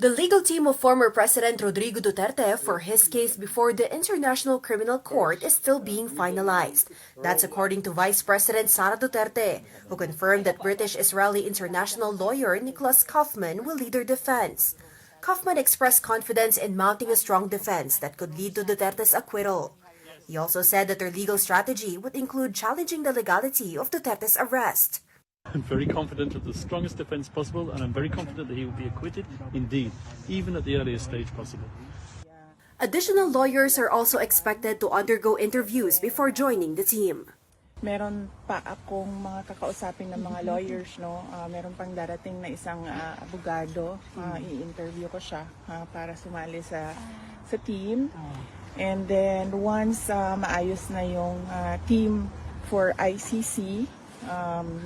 The legal team of former President Rodrigo Duterte for his case before the International Criminal Court is still being finalized. That's according to Vice President Sara Duterte, who confirmed that British-Israeli international lawyer Nicholas Kaufman will lead their defense. Kaufman expressed confidence in mounting a strong defense that could lead to Duterte's acquittal. He also said that their legal strategy would include challenging the legality of Duterte's arrest. I'm very confident of the strongest defense possible, and I'm very confident that he will be acquitted, indeed, even at the earliest stage possible. Additional lawyers are also expected to undergo interviews before joining the team. Meron pa akong mga kakausapin ng mga lawyers, no? Meron pang darating na isang abogado. I-interview ko siya para sumali sa team. And then once maayos na yung team for ICC,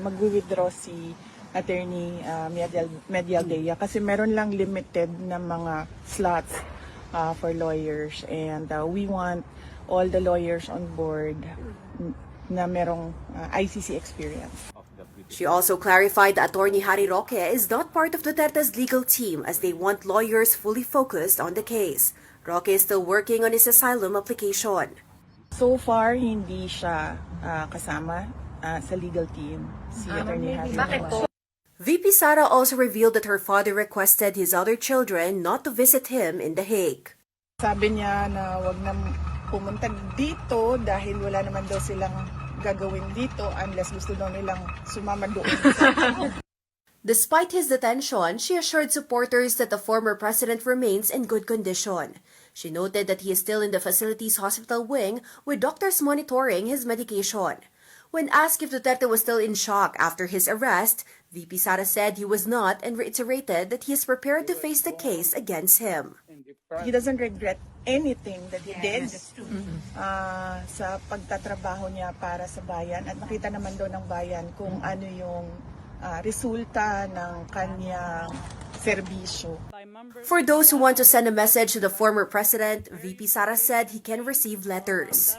mag-withdraw si Attorney Medialdea kasi meron lang limited na mga slots for lawyers, and we want all the lawyers on board na merong ICC experience. She also clarified that Attorney Harry Roque is not part of Duterte's legal team as they want lawyers fully focused on the case. Roque is still working on his asylum application. So far, hindi siya kasama sa legal team, si Attorney Harry. Bakit po? VP Sara also revealed that her father requested his other children not to visit him in The Hague. Sabi niya na wag na pumunta dito dahil wala naman daw silang gagawin dito unless gusto daw nilang sumama doon. Despite his detention, she assured supporters that the former president remains in good condition. She noted that he is still in the facility's hospital wing with doctors monitoring his medication. When asked if Duterte was still in shock after his arrest, VP Sara said he was not and reiterated that he is prepared to face the case against him. He doesn't regret anything that he did sa pagtatrabaho niya para sa bayan, at nakita naman doon ng bayan kung ano yung resulta ng kanyang serbisyo. For those who want to send a message to the former president, VP Sara said he can receive letters.